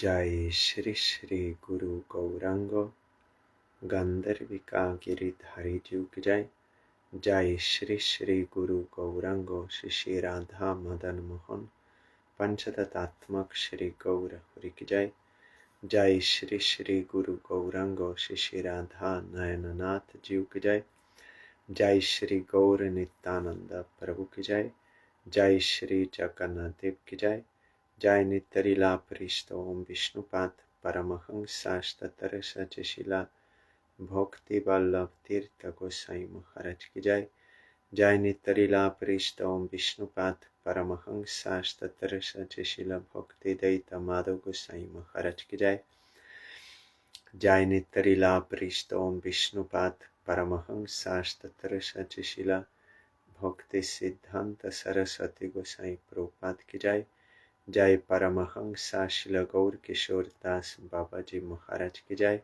जय श्री श्री गुरु गौरांग गंधर्विका गिरिधारी जीव की जय। जय श्री श्री गुरु गौरांग श्री श्री राधा मदन मोहन पंचतत्त्वात्मक श्री गौर हरि की जय। जय श्री श्री गुरु गौरांग श्री श्री राधा नयननाथ जीव की जय। जय श्री गौर नित्यानंद प्रभु की जय। जय श्री जगन्नाथ देव की जय। जय नित्यलीला परिष्ठ ओम विष्णुपाद परमहंसाष्टतर सचशिला भक्ति वल्लभ तीर्थ गोसाई महाराज की जय। जय नित्यलीला परिष्ठ ओम विष्णुपाद परमहंसाष्टतर सचशिला भक्ति दैत माधव गोसाई महाराज की जय। जय नित्यलीला परिष्ठ ओम विष्णुपाद परमहंसाष्टतर सचशिला भक्ति सिद्धांत सरस्वती गोसाई प्रभुपाद की जय। जय परमहंसा शिल गौर किशोर दास बाबा जी महाराज की जय।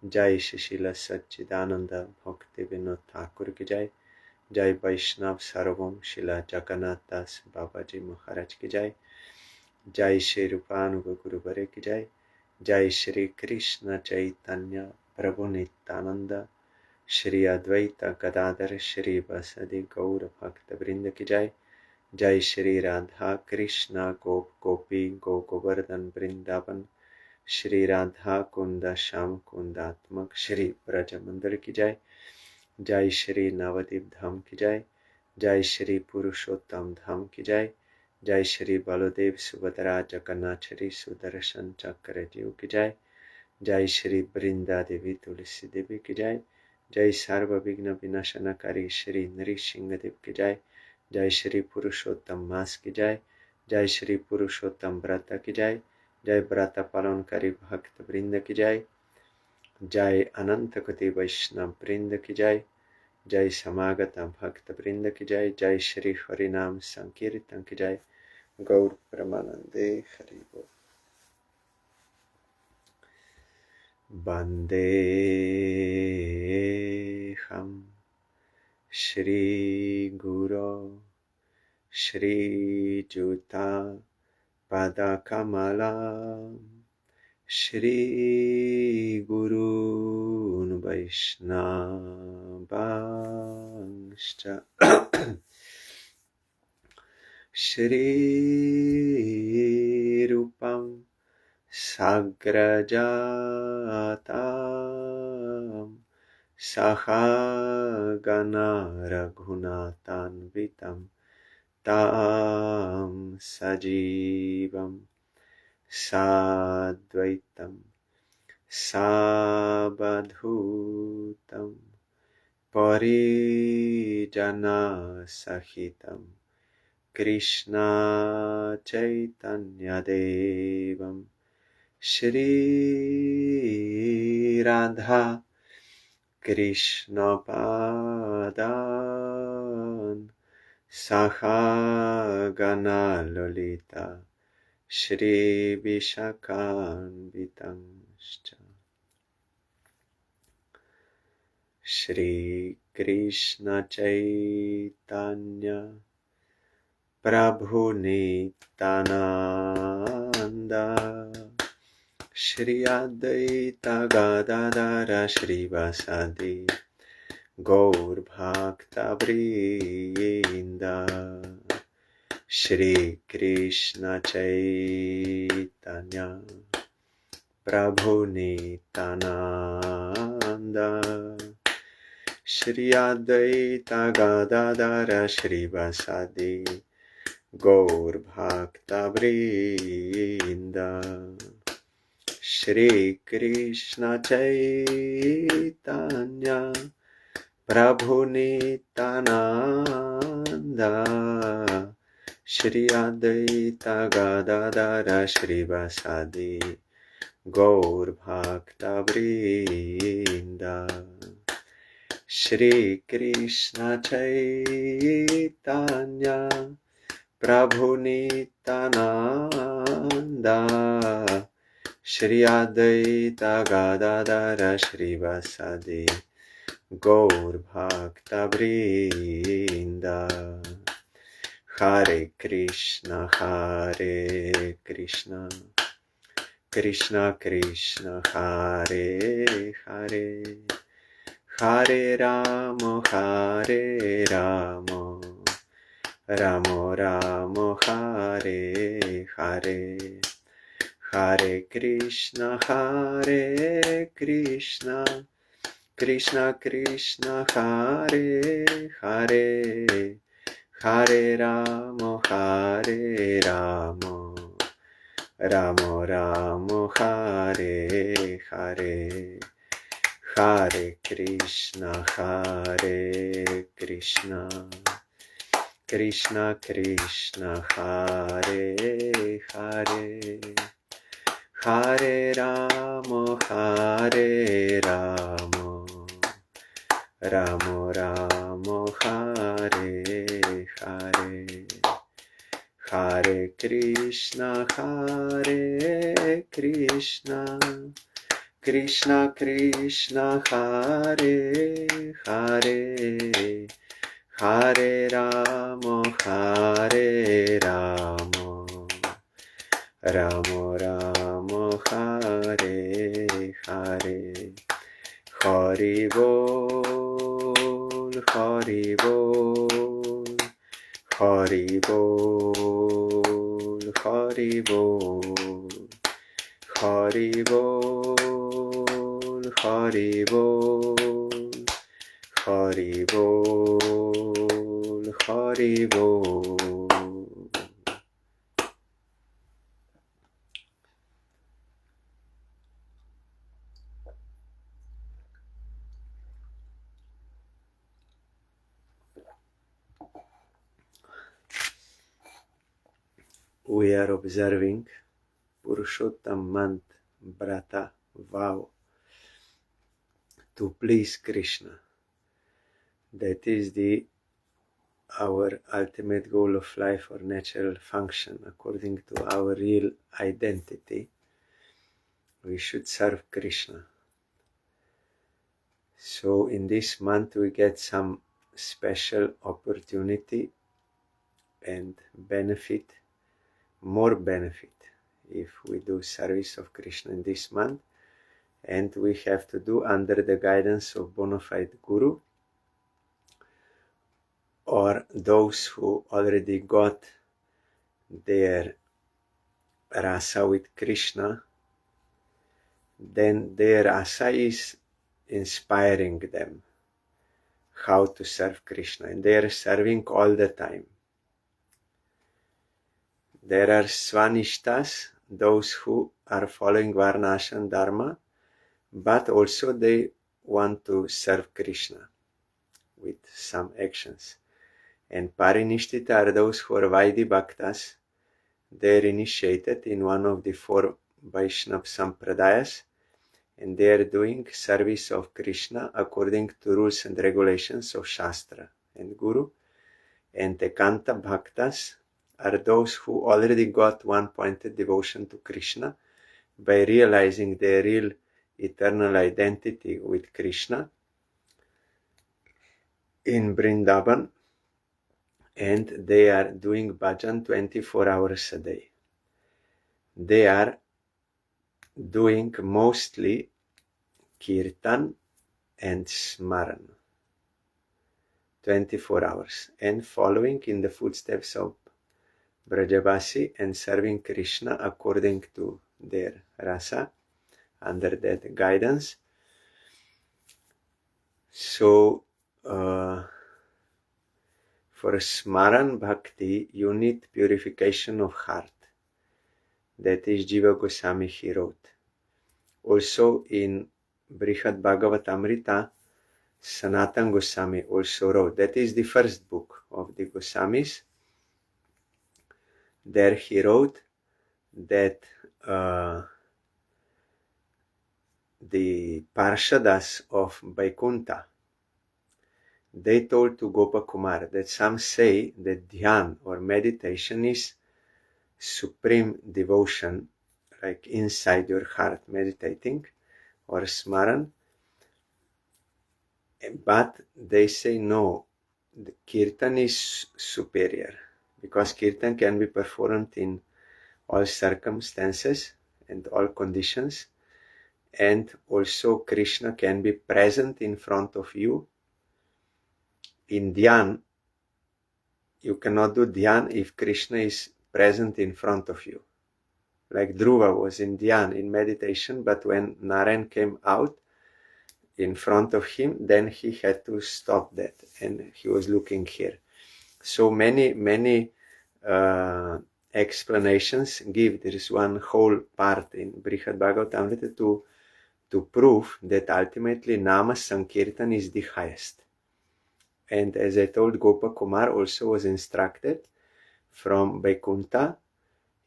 जय शिशिल सच्चिदानंद भक्ति विनोद ठाकुर की जय। जय वैष्णव सार्वभौम शिला जगन्नाथ दास बाबा जी महाराज की जय। जय श्री रूपानुग गुरुवरे की जय। जय श्री कृष्ण चैतन्य प्रभु नित्यानंद श्री अद्वैत गदाधर श्री वसदि गौर भक्त वृंद की जय। जय श्री राधा कृष्ण गोप गोपी गो गोवर्धन वृंदावन श्री राधा कुंद श्याम कुंदात्मक श्री ब्रज मंदिर की जय। जय श्री नवदीप धाम की जय। जय श्री पुरुषोत्तम धाम की जय। जय श्री बलदेव सुभद्रा जगन्नाथ श्री सुदर्शन चक्र जीव की जय। जय श्री वृंदा देवी तुलसी देवी की जय। जय सर्व विघ्न विनाशनकारी श्री नृसिंह देव की जय। जय श्री पुरुषोत्तम मास की जय। जय श्री पुरुषोत्तम व्रता की जय। जय व्रता पालनकारी भक्त वृंद की जय। जय अनंत कोटि वैष्णव वृंद की जय। जय समागत भक्त वृंद की जय। जय श्री हरिनाम संकीर्तन की जय। गौर परमानंदे हरि बोल। वंदे हम श्री गुरो श्रीयुता पदकमला श्री गुरून् वैष्णवांश्च श्री रूपं साग्रजातं सहगना रघुनाथान्वितं तां सजीवं साद्वैतं सावधूतं परिजनसहितं कृष्ण चैतन्यदेवं श्री राधा कृष्णपादान् सहगना ललिता श्री विशाखान्वितांश्च श्री कृष्ण चैतन्य प्रभु नित्यानंद श्री अद्वैत गदाधर श्रीवासादि गौर भक्तवृंद श्री कृष्ण चैतन्य प्रभु नित्यानंद श्री अद्वैत गदाधर श्रीवासादि गौर भक्तवृंद श्री कृष्ण चैतन्य प्रभु नित्यानंद श्री अद्वैत गदाधर श्रीवासादि गौर भक्तवृंद श्री कृष्ण चैतन्य प्रभु नित्यानंद श्री अद्वैत गदाधर श्रीवासादि गौर भक्तवृंद Hare Krishna Krishna Krishna Hare Hare Hare Rama Hare Rama Rama Rama Hare Hare Hare Krishna Krishna Krishna Hare Hare Hare Rama Hare Rama Rama Rama Hare Hare Hare Krishna Krishna Krishna Hare Hare Hare Rama Hare Rama Rama Rama Hare Hare Hare Krishna Krishna Krishna Hare Hare Hare Rama Hare Rama Rama Rama Hare Hare Hari Bol Hari Bol Hari Bol Hari Bol Hari Bol Hari Bol Hari Bol Hari Bol. We are observing Purushottam month Vrata vow to please Krishna. That is our ultimate goal of life or natural function. According to our real identity, we should serve Krishna. So in this month we get some special opportunity and benefit, more benefit, if we do service of Krishna in this month, and we have to do under the guidance of bona fide Guru or those who already got their rasa with Krishna. Then their rasa is inspiring them how to serve Krishna, and they are serving all the time. There are Svanishtas, those who are following Varna Ashram Dharma, but also they want to serve Krishna with some actions. And Parinishthita are those who are Vaidhi Bhaktas. They are initiated in one of the four Vaishnava Sampradayas, and they are doing service of Krishna according to rules and regulations of Shastra and Guru. And Ekanta Bhaktas are those who already got one-pointed devotion to Krishna by realizing their real eternal identity with Krishna in Vrindavan, and they are doing bhajan 24 hours a day. They are doing mostly kirtan and smaran 24 hours, and following in the footsteps of Brajavasi and serving Krishna according to their rasa, under that guidance. So for Smaran Bhakti, you need purification of heart. That is Jiva Goswami he wrote. Also in Brihad Bhagavatamrita, Sanatan Goswami also wrote. That is the first book of the Goswamis. There he wrote that the Parshadas of Vaikuntha, they told to Gopakumar that some say that dhyan or meditation is supreme devotion, like inside your heart meditating, or smaran. But they say no, the kirtan is superior, because kirtan can be performed in all circumstances, and all conditions. And also Krishna can be present in front of you. In dhyan, you cannot do dhyan if Krishna is present in front of you. Like Dhruva was in dhyan, in meditation, but when Narayan came out in front of him, then he had to stop that, and he was looking here. So many explanations give. There is one whole part in Brihad Bhagavatamrita to prove that ultimately Nama Sankirtan is the highest. And as I told, Gopa Kumar also was instructed from Vaikuntha,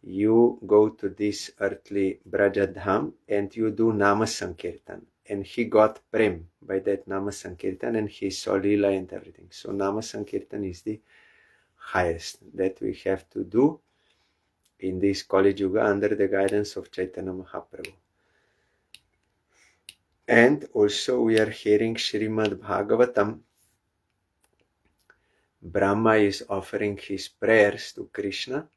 you go to this earthly Brajadham and you do Nama Sankirtan. And he got prem by that Nama Sankirtan, and he saw Lila and everything. So Nama Sankirtan is the highest that we have to do in this Kali Yuga under the guidance of Chaitanya Mahaprabhu. And also we are hearing Srimad Bhagavatam. Brahma is offering his prayers to Krishna.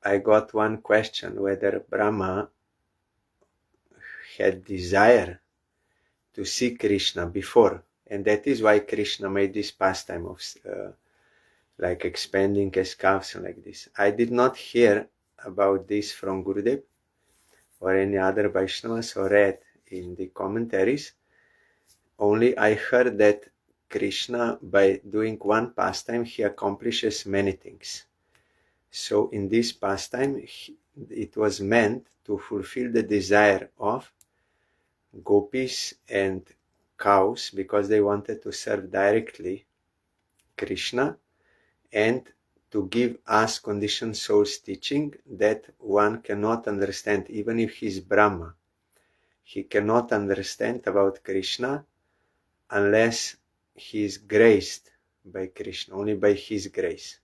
I got one question whether Brahma had desire to see Krishna before, and that is why Krishna made this pastime of like expanding his calves and like this. I did not hear about this from Gurudev or any other Vaishnavas or read in the commentaries. Only I heard that Krishna, by doing one pastime, he accomplishes many things. So in this pastime, it was meant to fulfill the desire of gopis and cows, because they wanted to serve directly Krishna, and to give us conditioned souls teaching that one cannot understand, even if he is Brahma. He cannot understand about Krishna unless he is graced by Krishna, only by his grace.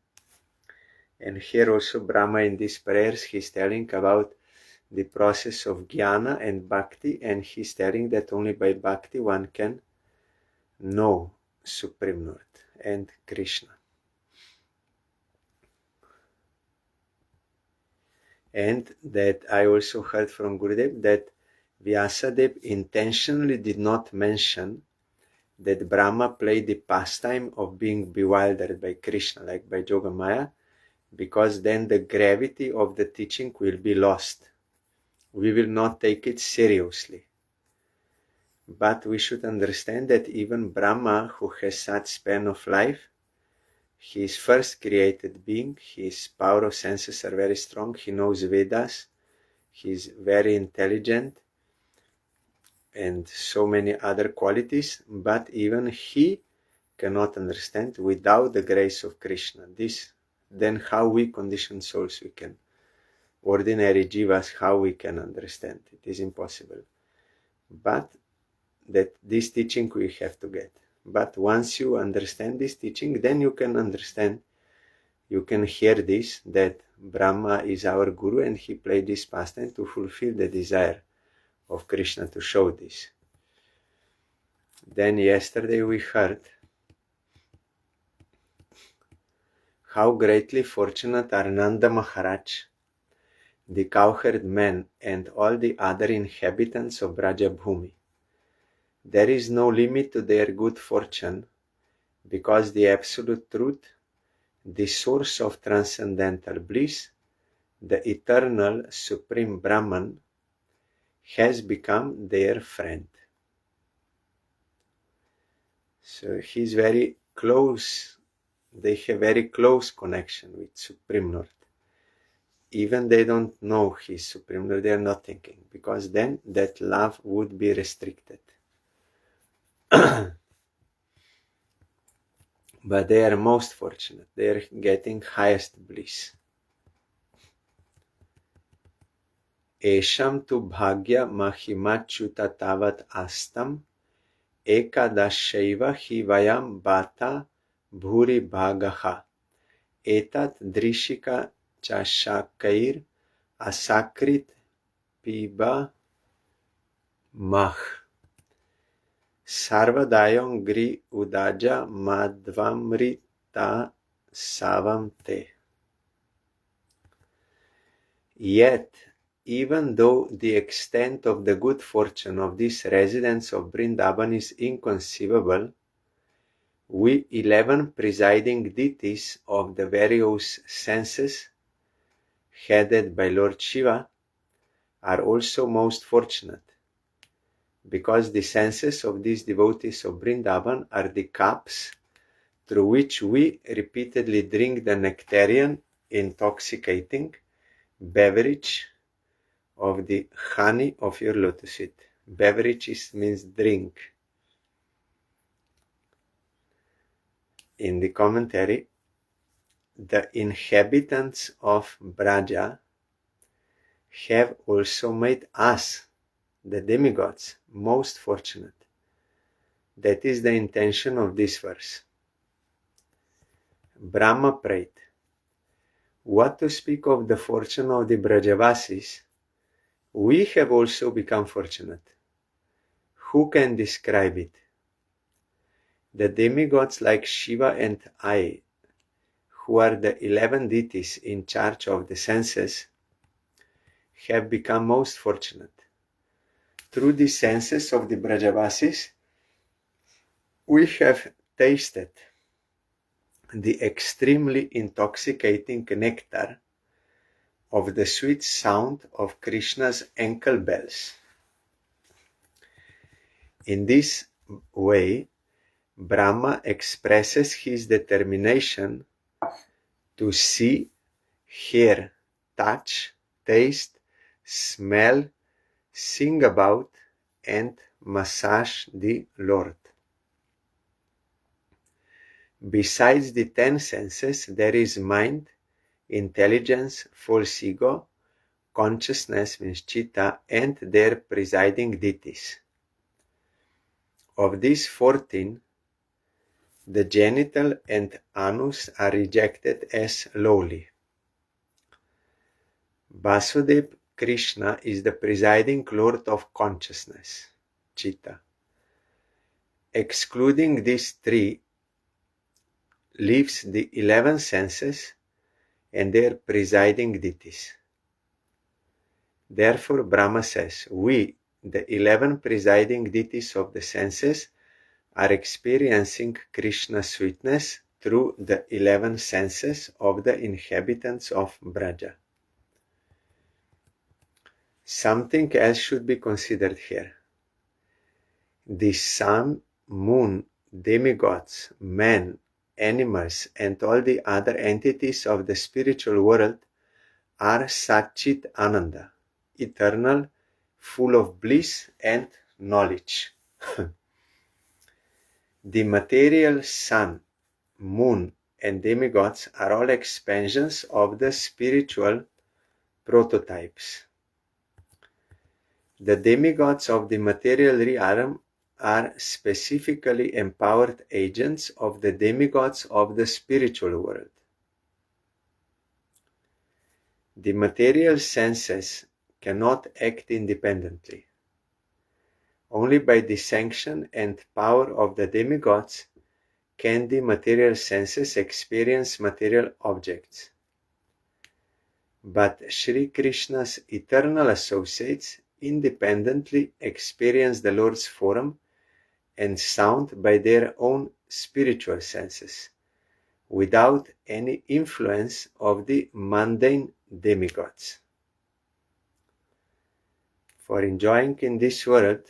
And here also Brahma in these prayers, he's telling about the process of jnana and bhakti, and he's telling that only by bhakti one can know Supreme Lord and Krishna. And that I also heard from Gurudev that Vyasadeva intentionally did not mention that Brahma played the pastime of being bewildered by Krishna, like by Jogamaya, because then the gravity of the teaching will be lost. We will not take it seriously. But we should understand that even Brahma, who has such span of life, he is first created being, his power of senses are very strong, he knows Vedas, he is very intelligent, and so many other qualities, but even he cannot understand without the grace of Krishna. This, then how we conditioned souls we can, ordinary jivas, how we can understand? It is impossible. But that this teaching we have to get. But once you understand this teaching, then you can understand, you can hear this, that Brahma is our guru and he played this pastime to fulfill the desire of Krishna to show this. Then yesterday we heard how greatly fortunate are Nanda Maharaj, the cowherd man, and all the other inhabitants of Brajabhumi. There is no limit to their good fortune, because the absolute truth, the source of transcendental bliss, the eternal supreme Brahman, has become their friend. So he's very close, they have very close connection with Supreme Lord. Even they don't know he's Supreme Lord, they are not thinking, because then that love would be restricted. But they are most fortunate, they are getting highest bliss. Esham tu bhagya mahimachyuta tavat astam ekadashaiva hi vayam bata bhuri bhagaha etat drishika chashakair asakrit piba mah sarvadayam gri udaja madvamrita savam te. Yet even though the extent of the good fortune of these residents of Vrindavan is inconceivable, we 11 presiding deities of the various senses, headed by Lord Shiva, are also most fortunate, because the senses of these devotees of Vrindavan are the cups through which we repeatedly drink the nectarian, intoxicating beverage of the honey of your lotus feet. Beverage means drink. In the commentary, the inhabitants of Braja have also made us, the demigods, most fortunate. That is the intention of this verse. Brahma prayed, what to speak of the fortune of the Brajavasis? We have also become fortunate. Who can describe it? The demigods like Shiva and I, who are the 11 deities in charge of the senses, have become most fortunate. Through the senses of the Brajavasis, we have tasted the extremely intoxicating nectar of the sweet sound of Krishna's ankle bells. In this way, Brahma expresses his determination to see, hear, touch, taste, smell, sing about, and massage the Lord. Besides the 10 senses, there is mind, intelligence, false ego, consciousness means chitta, and their presiding deities. Of these 14, the genital and anus are rejected as lowly. Vasudev Krishna is the presiding lord of consciousness, chitta. Excluding these three leaves the 11 senses and their presiding deities. Therefore, Brahma says, we, the 11 presiding deities of the senses, are experiencing Krishna's sweetness through the 11 senses of the inhabitants of Braja. Something else should be considered here. The sun, moon, demigods, men, animals, and all the other entities of the spiritual world are Satchit Ananda, eternal, full of bliss and knowledge. The material sun, moon, and demigods are all expansions of the spiritual prototypes. The demigods of the material realm are specifically empowered agents of the demigods of the spiritual world. The material senses cannot act independently. Only by the sanction and power of the demigods can the material senses experience material objects. But Sri Krishna's eternal associates independently experience the Lord's form and sound by their own spiritual senses, without any influence of the mundane demigods. For enjoying in this world,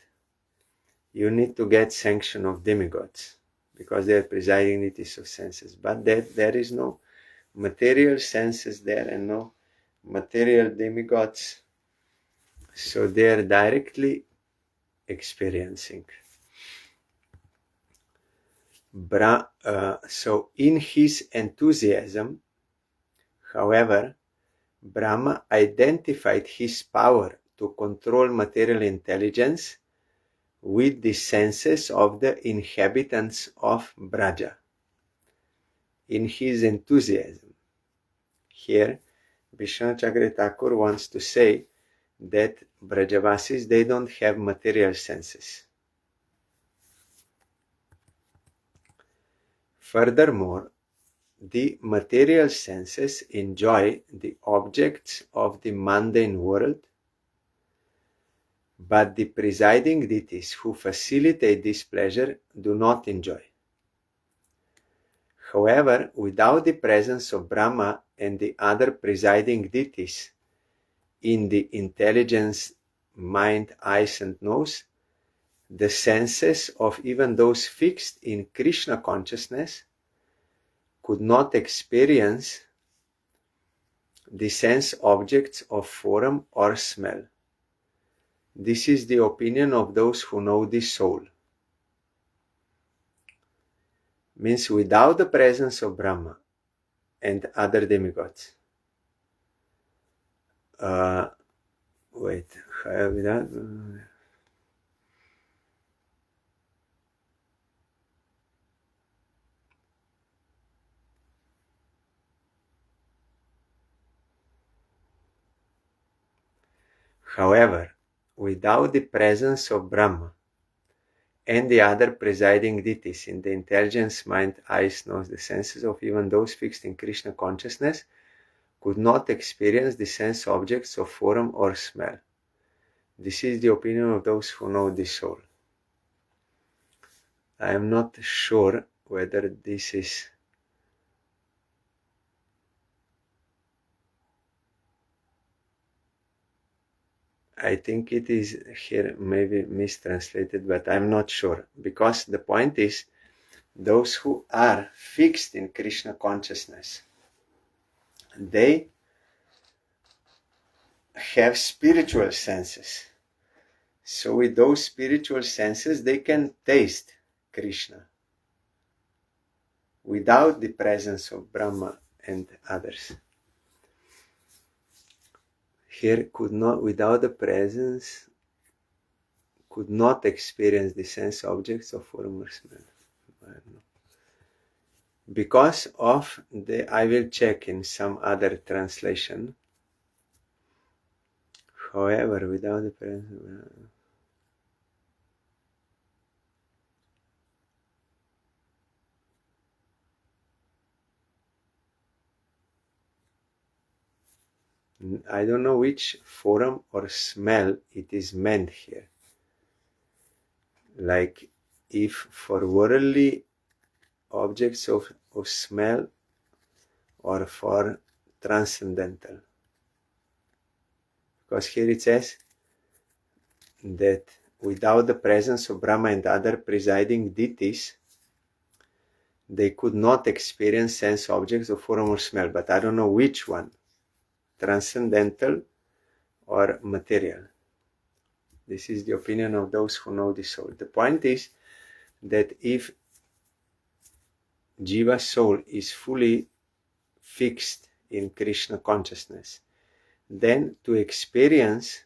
you need to get sanction of demigods, because they are presiding deities of senses. But there is no material senses there and no material demigods, so they are directly experiencing. So in his enthusiasm, however, Brahma identified his power to control material intelligence with the senses of the inhabitants of Braja. In his enthusiasm. Here, Vishnu Chakra Thakur wants to say that Brajavasis, they don't have material senses. Furthermore, the material senses enjoy the objects of the mundane world but the presiding deities who facilitate this pleasure do not enjoy. However, without the presence of Brahma and the other presiding deities in the intelligence, mind, eyes, and nose, the senses of even those fixed in Krishna consciousness could not experience the sense objects of form or smell. This is the opinion of those who know the soul. Means without the presence of Brahma and other demigods. Without. However, without the presence of Brahma and the other presiding deities in the intelligence, mind, eyes, nose, the senses of even those fixed in Krishna consciousness could not experience the sense objects of form or smell. This is the opinion of those who know the soul. I am not sure whether this is I think it is here maybe mistranslated, but I'm not sure, because the point is those who are fixed in Krishna consciousness, they have spiritual senses. So with those spiritual senses, they can taste Krishna without the presence of Brahma and others. Here could not, without the presence, could not experience the sense objects of form or smell. I don't know. Because of the, I will check in some other translation. However, without the presence, I don't know which form or smell it is meant here. Like if for worldly objects of smell or for transcendental. Because here it says that without the presence of Brahma and other presiding deities, they could not experience sense objects of form or smell, but I don't know which one, transcendental or material. This is the opinion of those who know the soul. The point is that if Jiva's soul is fully fixed in Krishna consciousness, then to experience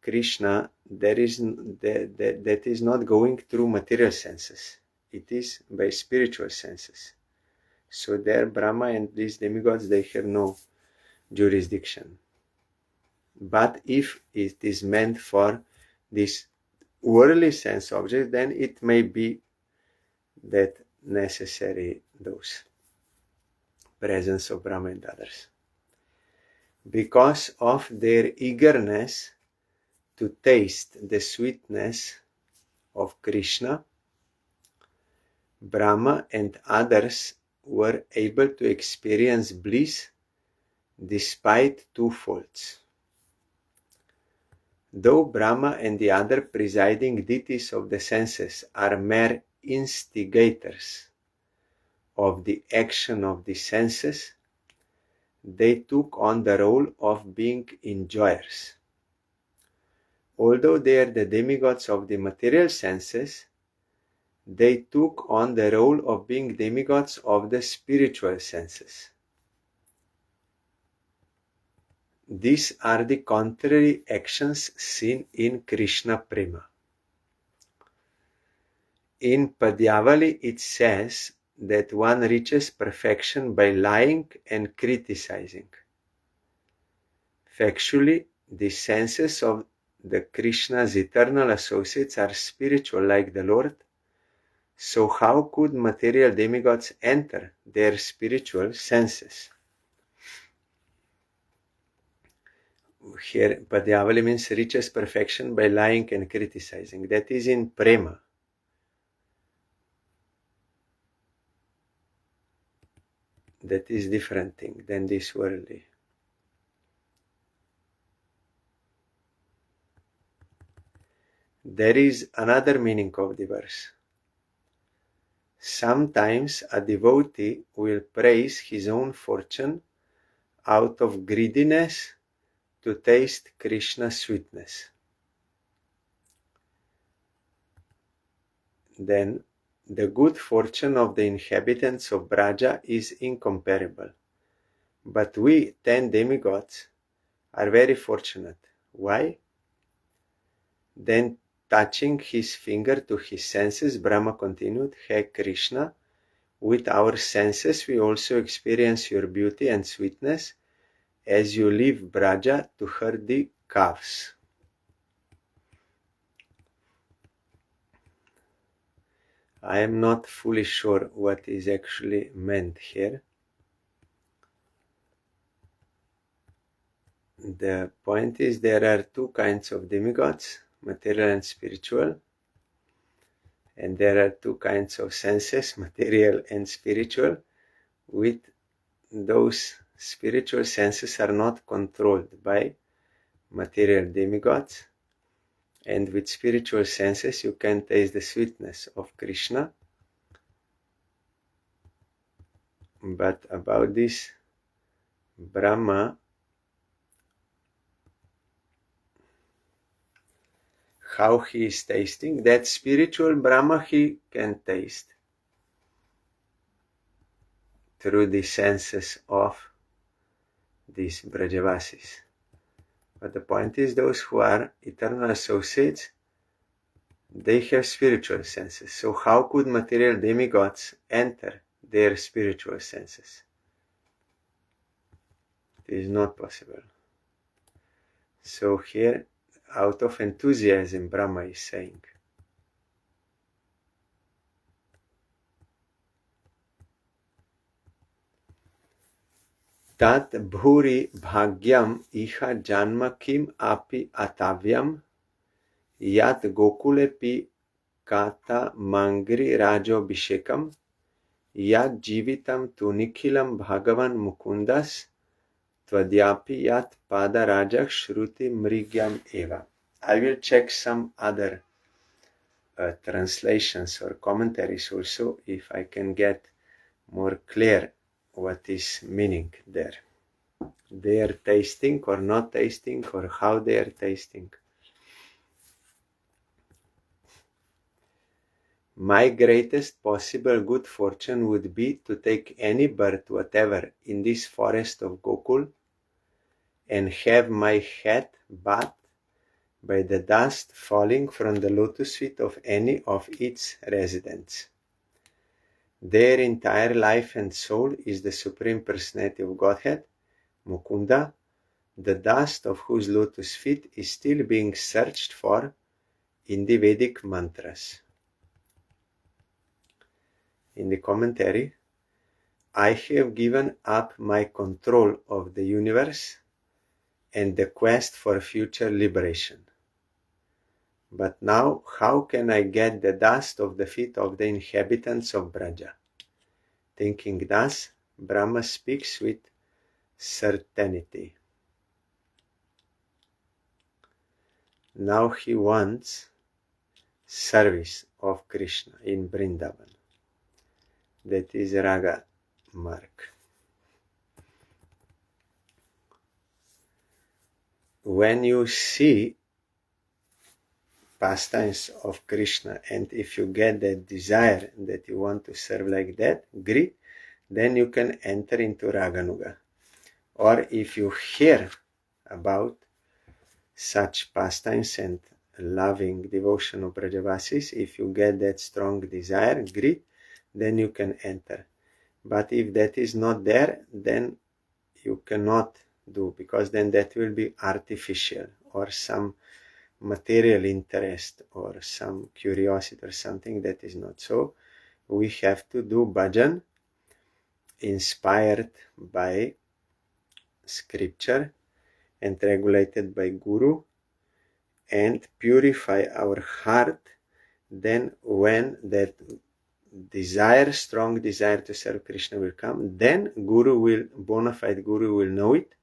Krishna, that is not going through material senses. It is by spiritual senses. So there, Brahma and these demigods, they have no jurisdiction. But if it is meant for this worldly sense object, then it may be that necessary those presence of Brahma and others. Because of their eagerness to taste the sweetness of Krishna, Brahma and others were able to experience bliss despite two faults. Though Brahma and the other presiding deities of the senses are mere instigators of the action of the senses, they took on the role of being enjoyers. Although they are the demigods of the material senses, they took on the role of being demigods of the spiritual senses. These are the contrary actions seen in Krishna Prema. In Padyavali it says that one reaches perfection by lying and criticizing. Factually, the senses of the Krishna's eternal associates are spiritual like the Lord, so how could material demigods enter their spiritual senses? Here, Padyavali means reaches perfection by lying and criticizing. That is in prema. That is different thing than this worldly. There is another meaning of the verse. Sometimes a devotee will praise his own fortune out of greediness to taste Krishna's sweetness. Then the good fortune of the inhabitants of Braja is incomparable. But we 10 demigods are very fortunate. Why? Then touching his finger to his senses, Brahma continued, Hey Krishna, with our senses we also experience your beauty and sweetness as you leave Braja to herd the calves. I am not fully sure what is actually meant here. The point is there are two kinds of demigods, material and spiritual. And there are two kinds of senses, material and spiritual. With those spiritual senses are not controlled by material demigods. And with spiritual senses you can taste the sweetness of Krishna. But about this Brahma, how he is tasting, that spiritual Brahma he can taste through the senses of these Brajavasis. But the point is, those who are eternal associates, they have spiritual senses. So how could material demigods enter their spiritual senses? It is not possible. So here, out of enthusiasm, Brahma is saying, Tat bhuri bhagyam iha janma kim api atavyam yat gokulepi kata mangri rajo bhishekam yat jivitam tu nikhilam bhagavan mukundas Tvadyapi yat pada rajak shruti mrigyam eva. I will check some other translations or commentaries also if I can get more clear what is meaning there. They are tasting or not tasting or how they are tasting. My greatest possible good fortune would be to take any bird whatever in this forest of Gokul and have my head bathed by the dust falling from the lotus feet of any of its residents. Their entire life and soul is the Supreme Personality of Godhead, Mukunda, the dust of whose lotus feet is still being searched for in the Vedic mantras. In the commentary, I have given up my control of the universe and the quest for future liberation. But now, how can I get the dust of the feet of the inhabitants of Braja? Thinking thus, Brahma speaks with certainty. Now he wants service of Krishna in Vrindavan. That is Raga mark. When you see pastimes of Krishna and if you get that desire that you want to serve like that, greed, then you can enter into Raganuga. Or if you hear about such pastimes and loving devotion of Brajavasis, if you get that strong desire, greed, then you can enter. But if that is not there, then you cannot do, because then that will be artificial or some material interest or some curiosity or something that is not so. We have to do bhajan inspired by scripture and regulated by Guru and purify our heart, then when that strong desire to serve Krishna will come, then bona fide Guru will know it,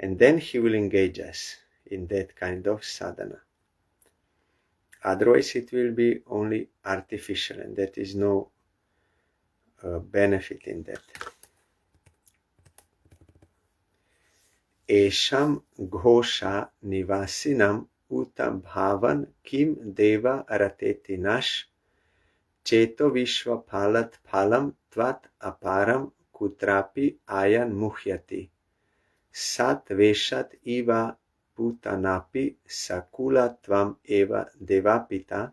and then he will engage us in that kind of sadhana. Otherwise it will be only artificial, and that is no benefit in that. Esham ghosha nivasinam uta bhavan kim deva rateti nash cheto vishva phalat phalam tvat aparam kutrapi ayan muhyati sat veshat iva putanapi sakula tvam eva devapita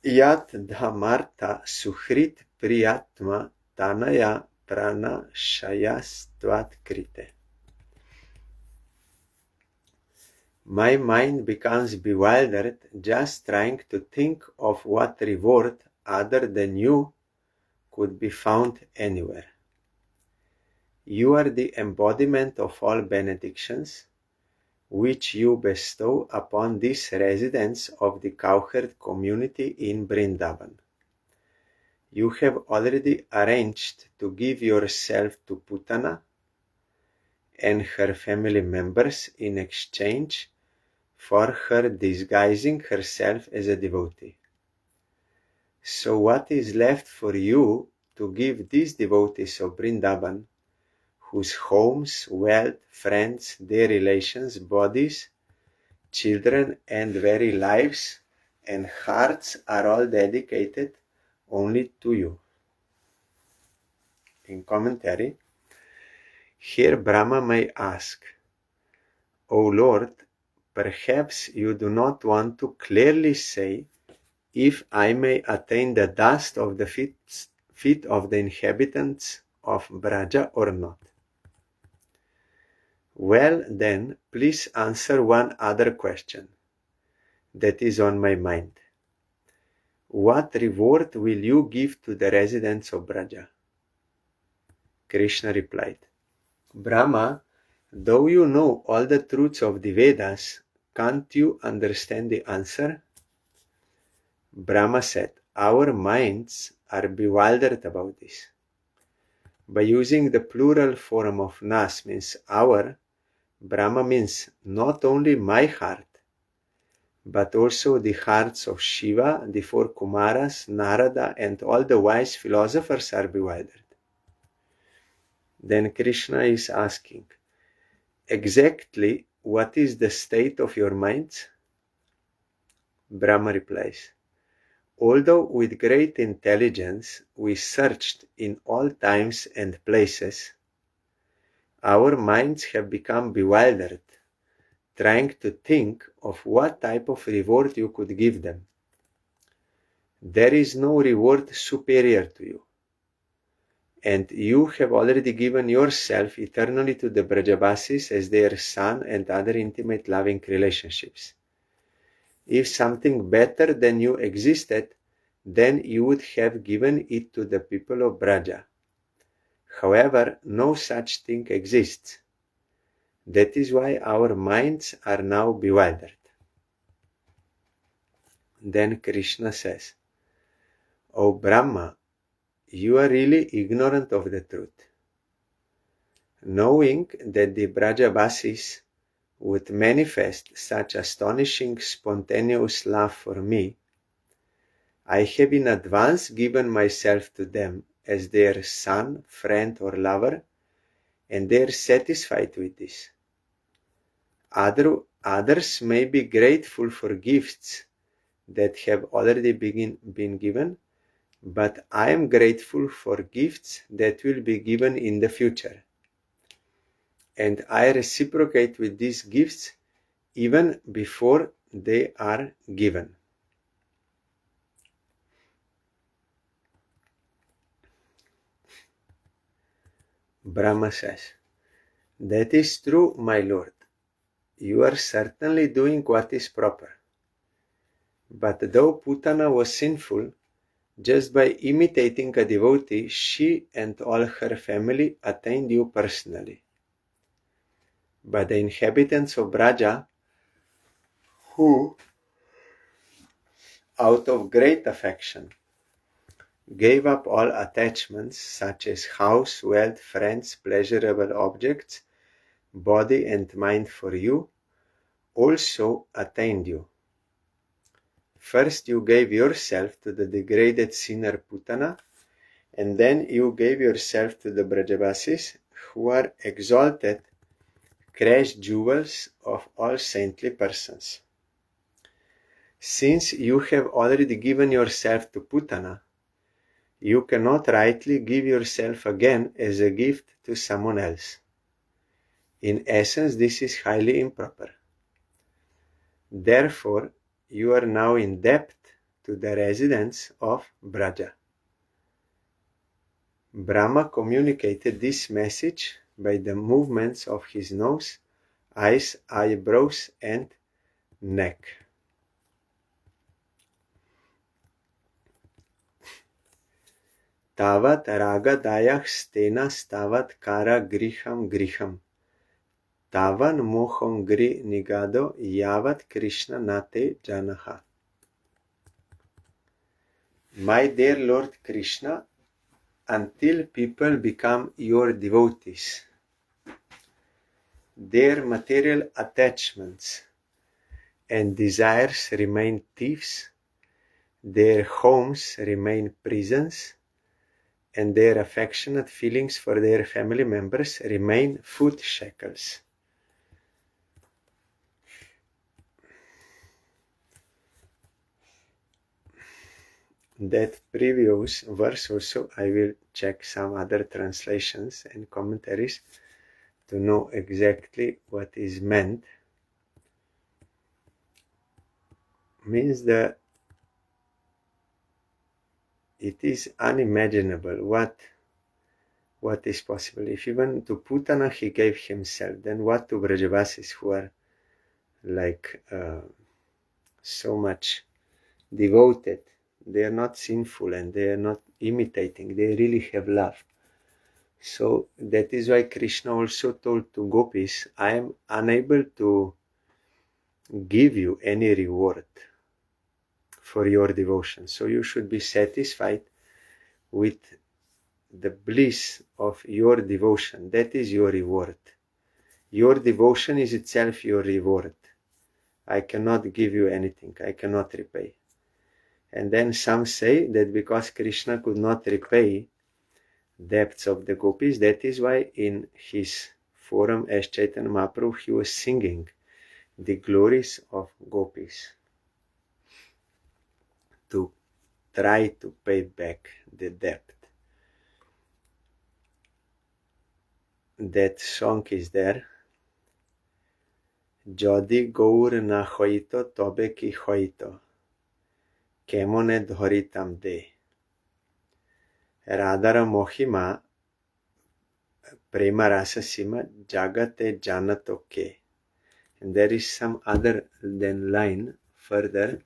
yat dhamartha suhrit priyatma tanaya pranashayastvat krite. My mind becomes bewildered just trying to think of what reward other than you could be found anywhere. You are the embodiment of all benedictions, which you bestow upon these residents of the cowherd community in Vrindavan. You have already arranged to give yourself to Putana and her family members in exchange for her disguising herself as a devotee. So what is left for you to give these devotees of Vrindavan, whose homes, wealth, friends, their relations, bodies, children, and very lives and hearts are all dedicated only to you? In commentary, here Brahma may ask, O Lord, perhaps you do not want to clearly say if I may attain the dust of the feet of the inhabitants of Braja or not. Well then, please answer one other question that is on my mind. What reward will you give to the residents of Braja? Krishna replied, Brahma, though you know all the truths of the Vedas, can't you understand the answer? Brahma said, our minds are bewildered about this. By using the plural form of nas means our, Brahma means not only my heart, but also the hearts of Shiva, the four Kumaras, Narada, and all the wise philosophers are bewildered. Then Krishna is asking, exactly what is the state of your minds? Brahma replies, although with great intelligence we searched in all times and places, our minds have become bewildered, trying to think of what type of reward you could give them. There is no reward superior to you, and you have already given yourself eternally to the Brajavasis as their son and other intimate loving relationships. If something better than you existed, then you would have given it to the people of Braja. However, no such thing exists. That is why our minds are now bewildered. Then Krishna says, O Brahma, you are really ignorant of the truth. Knowing that the Brajavasis would manifest such astonishing spontaneous love for me, I have in advance given myself to them as their son, friend, or lover, and they are satisfied with this. Others may be grateful for gifts that have already been given, but I am grateful for gifts that will be given in the future. And I reciprocate with these gifts even before they are given. Brahma says, that is true, my lord. You are certainly doing what is proper. But though Putana was sinful, just by imitating a devotee, she and all her family attained you personally. But the inhabitants of Braja, who, out of great affection, gave up all attachments such as house, wealth, friends, pleasurable objects, body and mind for you, also attained you. First you gave yourself to the degraded sinner Putana, and then you gave yourself to the Brajavasis, who are exalted, crushed jewels of all saintly persons. Since you have already given yourself to Putana, you cannot rightly give yourself again as a gift to someone else. In essence, this is highly improper. Therefore, you are now in debt to the residents of Braja. Brahma communicated this message by the movements of his nose, eyes, eyebrows, and neck. Tavat ragadayach stena stavat kara griham griham. Tavan mochon gri nigado yavat Krishna nate janaha. My dear Lord Krishna, until people become your devotees, their material attachments and desires remain thieves, their homes remain prisons, and their affectionate feelings for their family members remain foot shackles. That previous verse also, I will check some other translations and commentaries to know exactly what is meant. Means that it is unimaginable what is possible. If even to Putana he gave himself, then what to Brajavasis, who are like so much devoted. They are not sinful and they are not imitating. They really have love. So that is why Krishna also told to gopis, I am unable to give you any reward for your devotion. So you should be satisfied with the bliss of your devotion. That is your reward. Your devotion is itself your reward. I cannot give you anything. I cannot repay. And then some say that because Krishna could not repay debts of the gopis, that is why in his forum as Chaitanya Mahaprabhu he was singing the glories of gopis to try to pay back the debt. That song is there. Jodi Gaur na hoito tobe ki hoito kemone dhoritam de. Radhara Mohima Prema Rasa Sima Jagate Janato ke. And there is some other than line further.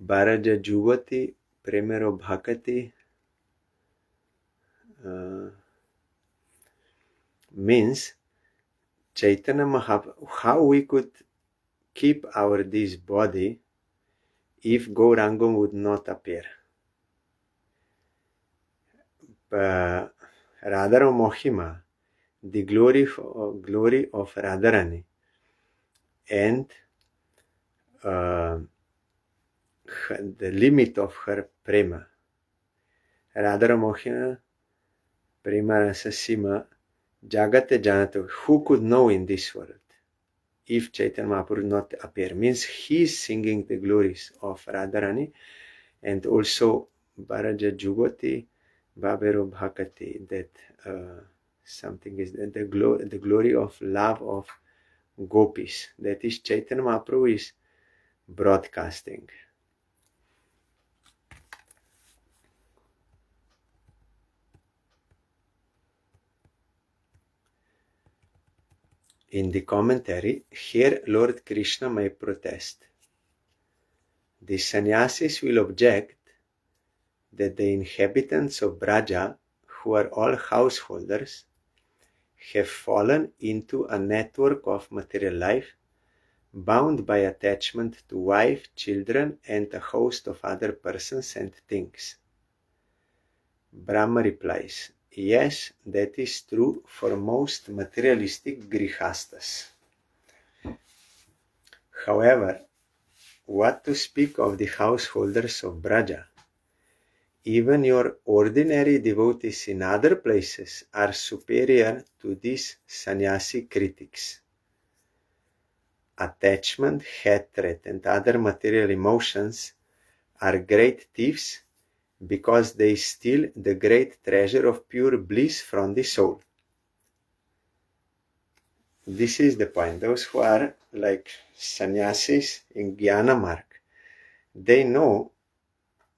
Baraja Juvati Premero Bhakati means Chaitanya Mahaprabhu, how we could keep this body if Gauranga would not appear. Radhara Mohima, the glory of Radharani, and the limit of her prema. Radhara Mohima Prema Rasa Sima Jagate Janato. Who could know in this world if Chaitanya Mahaprabhu would not appear? Means he is singing the glories of Radharani and also Baraja Jugati Babero Bhakati, that something is the glory of love of gopis. That is Chaitanya Mahaprabhu is broadcasting. In the commentary, here Lord Krishna may protest. The sannyasis will object that the inhabitants of Braja, who are all householders, have fallen into a network of material life, bound by attachment to wife, children, and a host of other persons and things. Brahma replies, yes, that is true for most materialistic grihastas. However, what to speak of the householders of Braja? Even your ordinary devotees in other places are superior to these sannyasi critics. Attachment, hatred, and other material emotions are great thieves because they steal the great treasure of pure bliss from the soul. This is the point. Those who are like sannyasis in Jnana Marg, they know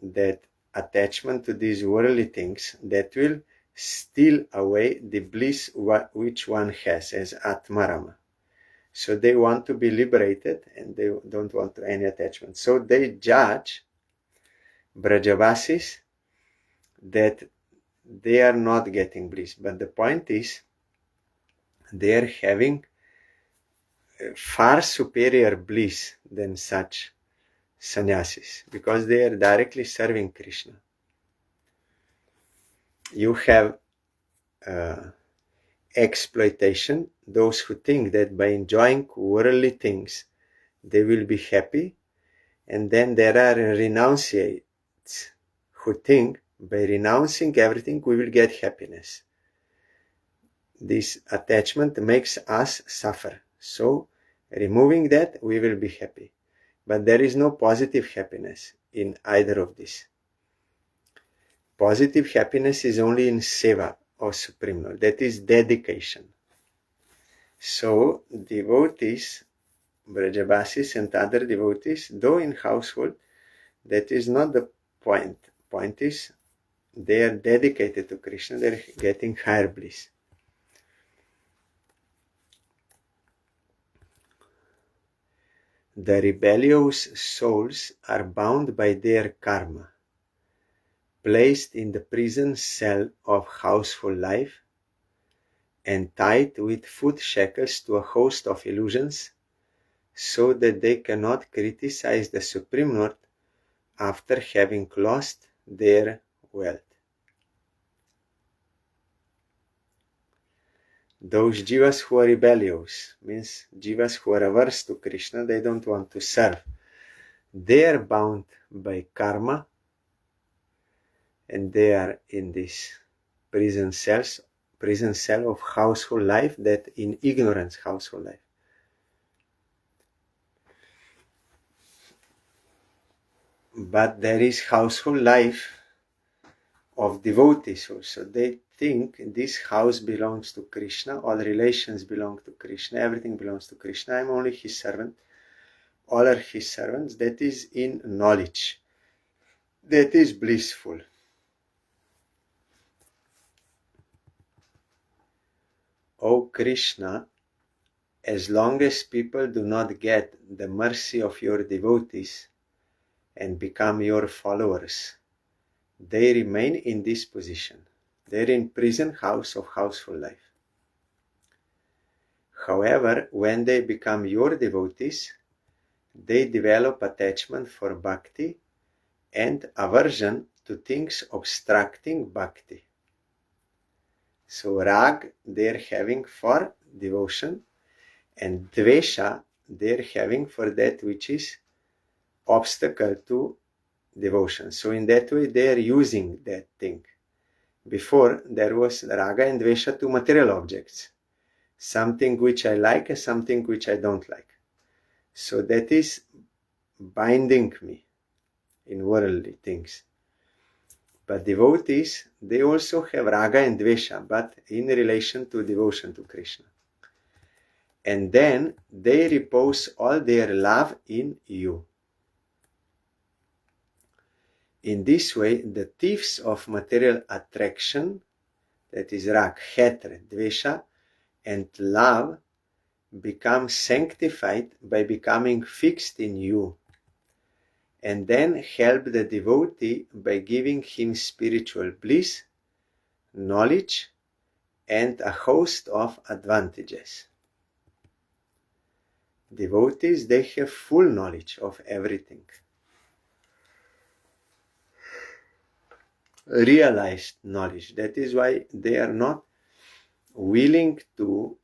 that attachment to these worldly things that will steal away the bliss which one has as Atmarama. So they want to be liberated and they don't want any attachment. So they judge Brajavasis that they are not getting bliss. But the point is, they are having far superior bliss than such sannyasis because they are directly serving Krishna. You have exploitation, those who think that by enjoying worldly things they will be happy, and then there are renunciates who think by renouncing everything we will get happiness. This attachment makes us suffer, so removing that we will be happy, but there is no positive happiness in either of these. Positive happiness is only in seva or Supreme Lord, that is dedication. So devotees, Brajavasis and other devotees, though in household, that is not the point. Point is they are dedicated to Krishna, they are getting higher bliss. The rebellious souls are bound by their karma, placed in the prison cell of household life, and tied with foot shackles to a host of illusions, so that they cannot criticize the Supreme Lord after having lost their wealth. Those jivas who are rebellious, means jivas who are averse to Krishna, they don't want to serve. They are bound by karma, and they are in this prison cell of household life, that in ignorance household life. But there is household life of devotees also. They think this house belongs to Krishna, all relations belong to Krishna, everything belongs to Krishna, I'm only his servant, all are his servants. That is in knowledge, that is blissful. O Krishna, as long as people do not get the mercy of your devotees and become your followers, they remain in this position. They are in prison house of household life. However, when they become your devotees, they develop attachment for bhakti and aversion to things obstructing bhakti. So rag they're having for devotion, and dvesha they're having for that which is obstacle to devotion. So in that way they are using that thing. Before there was raga and dvesha to material objects, something which I like and something which I don't like. So that is binding me in worldly things. But devotees, they also have raga and dvesha, but in relation to devotion to Krishna. And then they repose all their love in you. In this way, the thieves of material attraction, that is rag, hatred, dvesha, and love, become sanctified by becoming fixed in you, and then help the devotee by giving him spiritual bliss, knowledge, and a host of advantages. Devotees, they have full knowledge of everything. Realized knowledge. That is why they are not willing to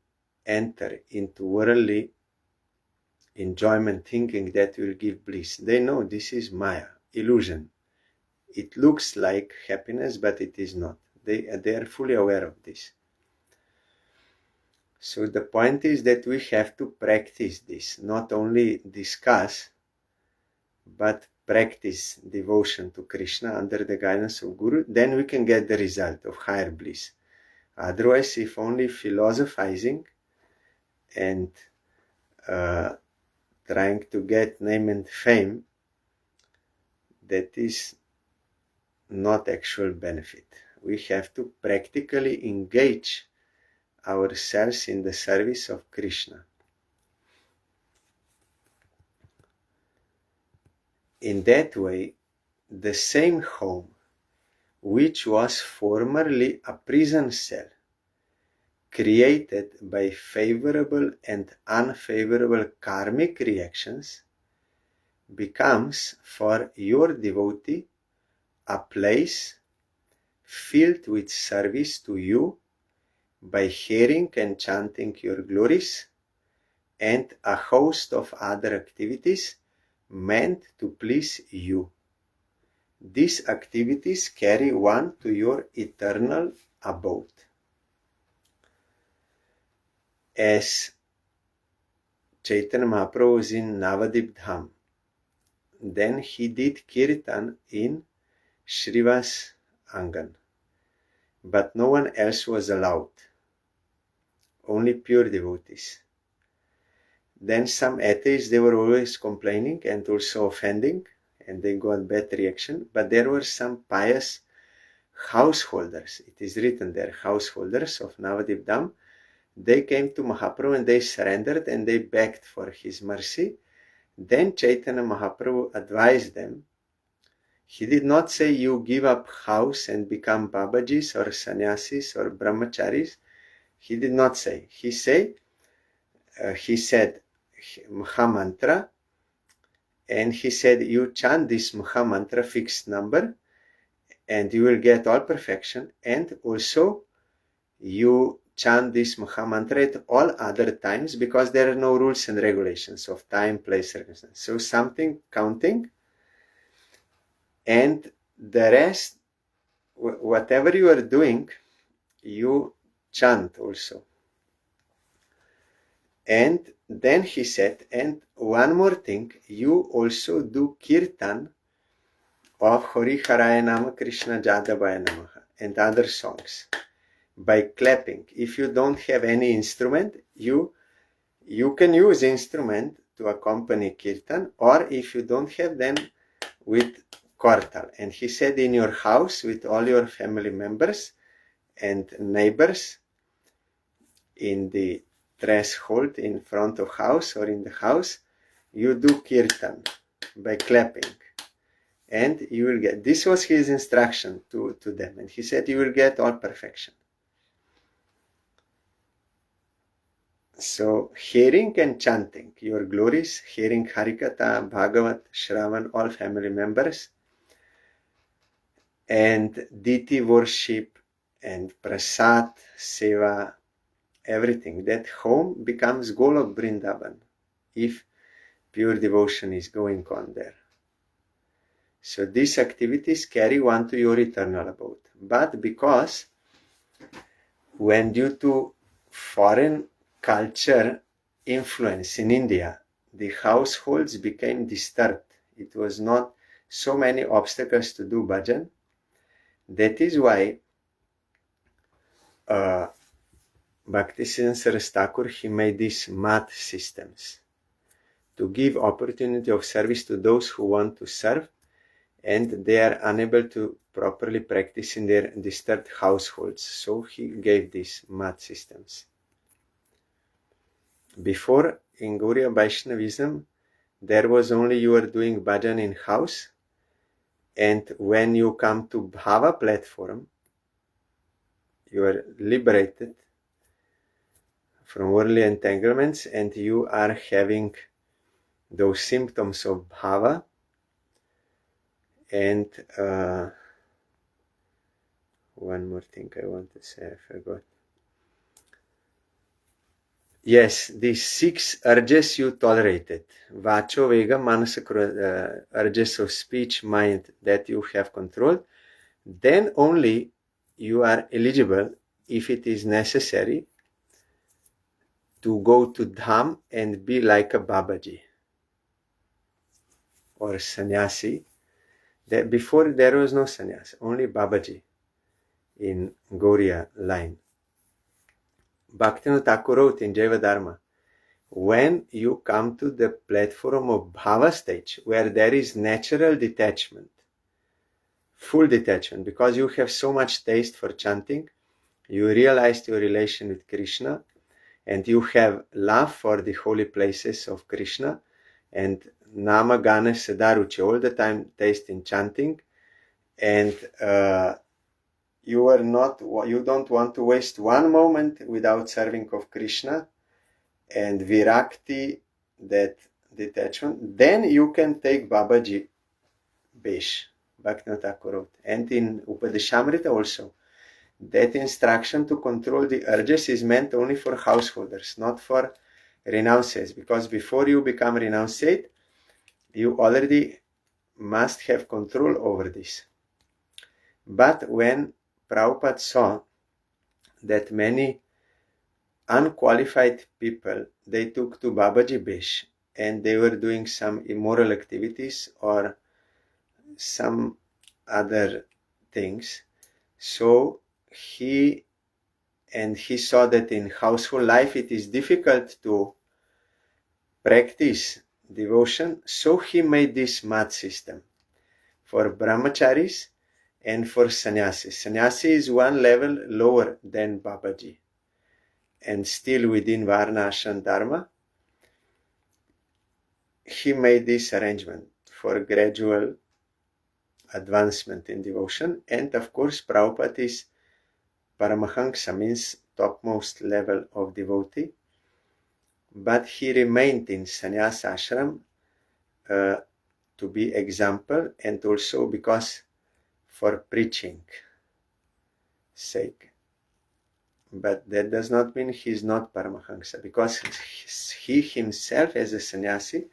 enter into worldly enjoyment thinking that will give bliss. They know this is Maya, illusion. It looks like happiness, but it is not. They are fully aware of this. So the point is that we have to practice this, not only discuss, but practice devotion to Krishna under the guidance of Guru. Then we can get the result of higher bliss. Otherwise, if only philosophizing and trying to get name and fame, that is not actual benefit. We have to practically engage ourselves in the service of Krishna. In that way, the same home, which was formerly a prison cell, created by favorable and unfavorable karmic reactions, becomes for your devotee a place filled with service to you by hearing and chanting your glories, and a host of other activities meant to please you. These activities carry one to your eternal abode. As Chaitanya Mahaprabhu was in Navadip Dham, then he did kirtan in Srivas Angan, but no one else was allowed, only pure devotees. Then some atheists, they were always complaining and also offending, and they got bad reaction, but there were some pious householders, it is written there, householders of Navadip Dham. They came to Mahaprabhu and they surrendered and they begged for his mercy. Then Chaitanya Mahaprabhu advised them. He did not say you give up house and become Babajis or sannyasis or brahmacharis. He did not say. He said Maha Mantra, and he said you chant this Maha Mantra fixed number and you will get all perfection, and also you chant this Maha Mantra at all other times, because there are no rules and regulations of time, place, circumstance. So something counting, and the rest, whatever you are doing, you chant also. And then he said, and one more thing, you also do kirtan of Hari Haraya Nama Krishna Jadavaya Namaha and other songs by clapping. If you don't have any instrument, you can use instrument to accompany kirtan, or if you don't have, then with kortal. And he said in your house with all your family members and neighbors, in the threshold in front of house or in the house, you do kirtan by clapping, and you will get, this was his instruction to them, and he said you will get all perfection. So hearing and chanting your glories, hearing Harikatha, Bhagavat, Shravan, all family members, and deity worship and prasad, seva, everything, that home becomes Golok Vrindavan if pure devotion is going on there. So these activities carry one to your eternal abode. But because when due to foreign culture influence in India, the households became disturbed. It was not so many obstacles to do bhajan. That is why Bhaktisiddhanta Saraswati Thakur, he made these mat systems to give opportunity of service to those who want to serve and they are unable to properly practice in their disturbed households. So he gave these mat systems. Before, in Gaudiya Vaishnavism, there was only you are doing bhajan in house, and when you come to Bhava platform, you are liberated from worldly entanglements, and you are having those symptoms of bhava. And one more thing I want to say, I forgot. Yes, these 6 urges you tolerated. Vacho, Vega, Manasa, urges of speech, mind that you have controlled. Then only you are eligible, if it is necessary, to go to Dham and be like a Babaji or sannyasi. Before there was no sannyasi, only Babaji in Gauriya line. Bhaktivinoda Thakur wrote in Jaiva Dharma, when you come to the platform of bhava stage, where there is natural detachment, full detachment, because you have so much taste for chanting, you realized your relation with Krishna, and you have love for the holy places of Krishna, and Nama Gana Sadaruchi, all the time taste in chanting, and you don't want to waste one moment without serving of Krishna, and virakti, that detachment, then you can take Babaji Besh, Bhaktivinoda Thakur wrote. And in Upadeshamrita also, that instruction to control the urges is meant only for householders, not for renunciates, because before you become renunciate, you already must have control over this. But when Prabhupada saw that many unqualified people, they took to Babaji Besh, and they were doing some immoral activities or some other things. So he saw that in household life it is difficult to practice devotion. So he made this mat system for brahmacharis and for sannyasis. Sannyasi is one level lower than Babaji and still within Varna Ashram Dharma. He made this arrangement for gradual advancement in devotion, and of course Prabhupada is Paramahansa, means topmost level of devotee, but he remained in sannyas ashram to be example, and also because for preaching sake. But that does not mean he is not Paramahansa, because he himself as a sannyasi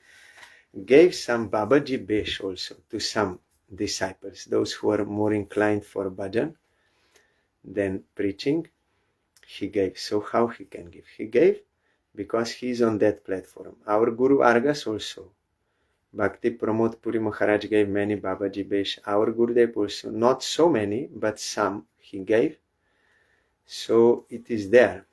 gave some Babaji Besh also to some disciples, those who are more inclined for bhajan than preaching. He gave. So how he can give? He gave because he is on that platform. Our Guru Argas also. Bhakti Pramod Puri Maharaj gave many Babaji Besh. Our Gurudev also. Not so many, but some he gave. So it is there.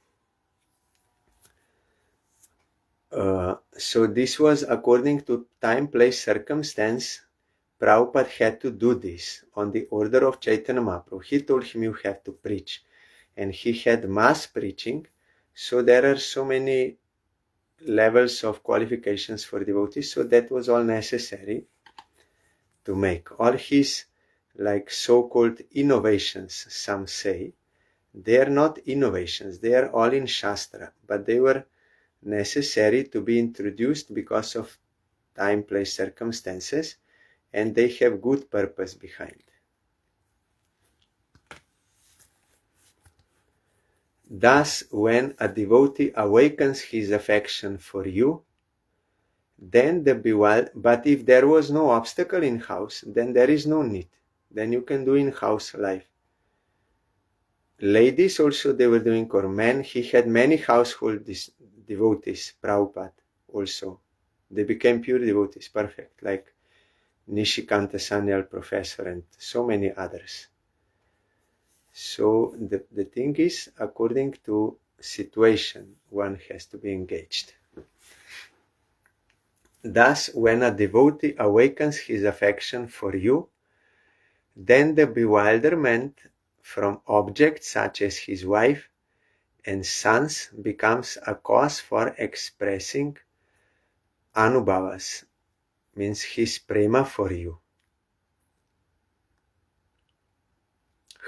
So this was according to time, place, circumstance. Prabhupada had to do this on the order of Chaitanya Mahaprabhu. He told him you have to preach. And he had mass preaching. So there are so many levels of qualifications for devotees. So that was all necessary to make. All his like so-called innovations, some say, they are not innovations. They are all in Shastra. But they were necessary to be introduced because of time, place, circumstances, and they have good purpose behind. Thus, when a devotee awakens his affection for you, then but if there was no obstacle in house, then there is no need. Then you can do in house life. Ladies also they were doing, or men. He had many household devotees, Prabhupada also. They became pure devotees, perfect, like Nishikanta Sanyal professor and so many others. So the thing is, according to situation, one has to be engaged. Thus, when a devotee awakens his affection for you, then the bewilderment from objects such as his wife and sons becomes a cause for expressing anubhavas, means his prema for you.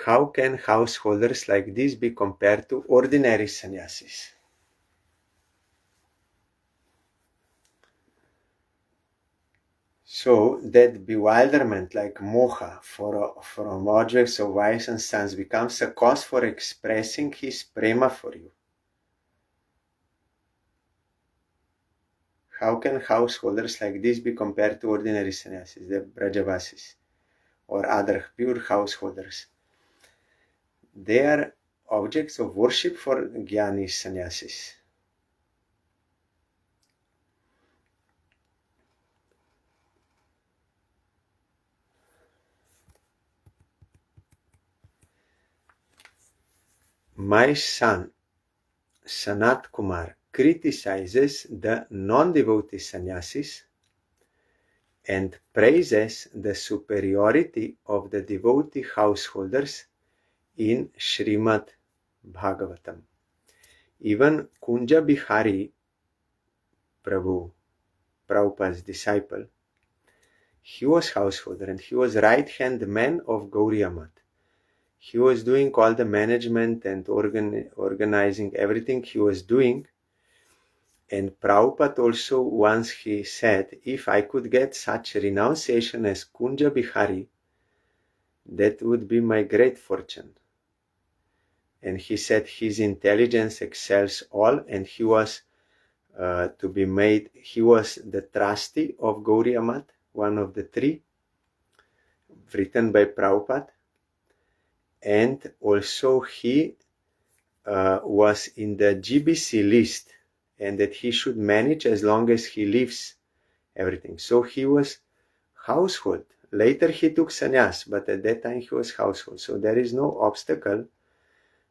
How can householders like this be compared to ordinary sannyasis? So that bewilderment, like moha, from objects of wives and sons, becomes a cause for expressing his prema for you. How can householders like this be compared to ordinary sannyasis, the Brajavasis, or other pure householders? They are objects of worship for Jnani sannyasis. My son, Sanat Kumar, criticizes the non-devotee sannyasis and praises the superiority of the devotee householders in Srimad Bhagavatam. Even Kunja Bihari, Prabhupada's disciple, he was householder and he was right-hand man of Gauriya Math. He was doing all the management and organizing everything he was doing. And Prabhupada also once he said, if I could get such renunciation as Kunja Bihari, that would be my great fortune. And he said his intelligence excels all, and he was he was the trustee of Gauriya Math, one of the three, written by Prabhupada. And also he was in the GBC list, and that he should manage as long as he lives everything. So he was household. Later he took sannyas, but at that time he was household. So there is no obstacle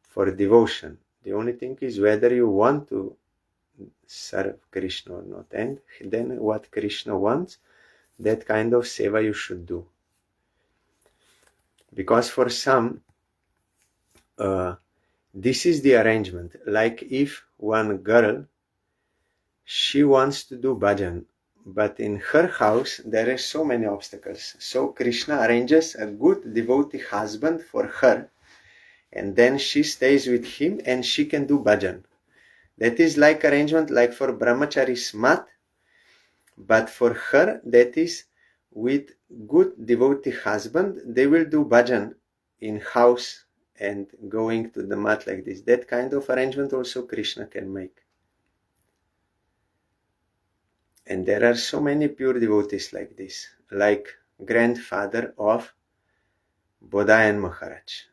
for devotion. The only thing is whether you want to serve Krishna or not. And then what Krishna wants, that kind of seva you should do. Because for some, this is the arrangement. Like if one girl, she wants to do bhajan, but in her house there are so many obstacles. So Krishna arranges a good devotee husband for her, and then she stays with him and she can do bhajan. That is like arrangement like for brahmachari's mat, but for her that is with good devotee husband, they will do bhajan in house and going to the mat like this. That kind of arrangement also Krishna can make. And there are so many pure devotees like this, like grandfather of Bodayan Maharaj,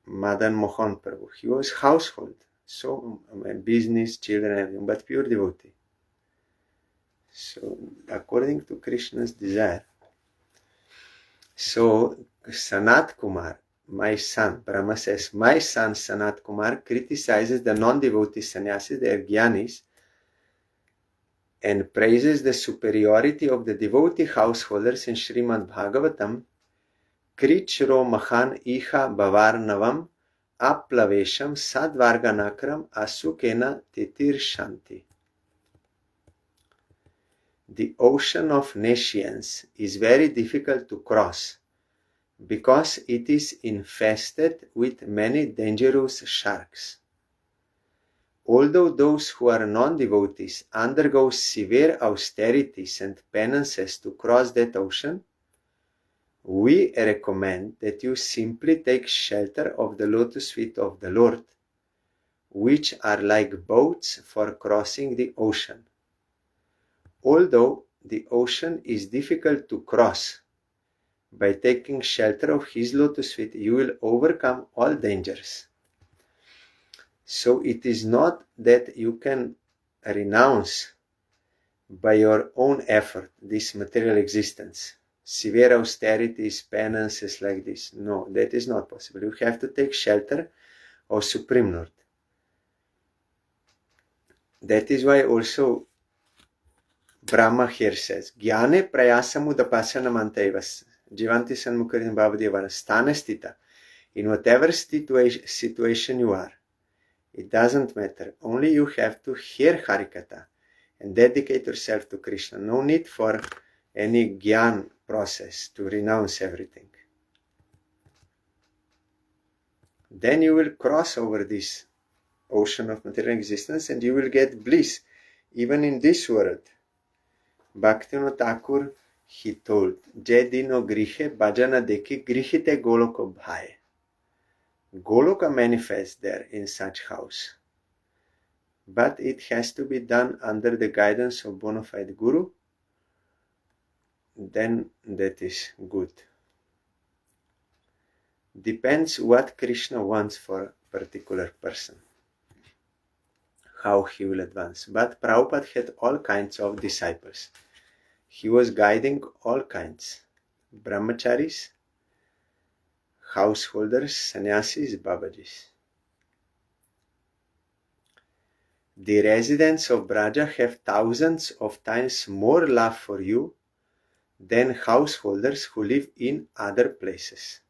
Madan Mohan Prabhu. He was household, so business, children, everything, but pure devotee. So according to Krishna's desire. So Sanat Kumar, my son, Brahma says, my son Sanat Kumar criticizes the non-devotee sannyasis, the Jnanis, and praises the superiority of the devotee householders in Srimad Bhagavatam, Krichro Mahan Iha Bhavarnavam Aplavesham Sadvarganakram Asukena Titir Shanti. The ocean of nescience is very difficult to cross because it is infested with many dangerous sharks. Although those who are non-devotees undergo severe austerities and penances to cross that ocean, we recommend that you simply take shelter of the lotus feet of the Lord, which are like boats for crossing the ocean. Although the ocean is difficult to cross, by taking shelter of his lotus feet, you will overcome all dangers. So it is not that you can renounce by your own effort this material existence. Severe austerities, penances like this. No, that is not possible. You have to take shelter of Supreme Lord. That is why also Brahma here says, Jnane prayasamudapasyanamantevas jivanti sanmukarim bhavadevara stana stita. In whatever situation you are, it doesn't matter. Only you have to hear Harikatha and dedicate yourself to Krishna. No need for any Gyan process to renounce everything. then you will cross over this ocean of material existence and you will get bliss even in this world. Bhaktivinoda Thakur, he told, Je dino grihe bhajana dekhi grihite goloko bhai. Goloka manifests there in such house. But it has to be done under the guidance of bona fide guru. Then that is good. Depends what Krishna wants for a particular person, how he will advance. But Prabhupada had all kinds of disciples. He was guiding all kinds. Brahmacharis, householders, sannyasis, babajis. The residents of Braja have thousands of times more love for you than householders who live in other places.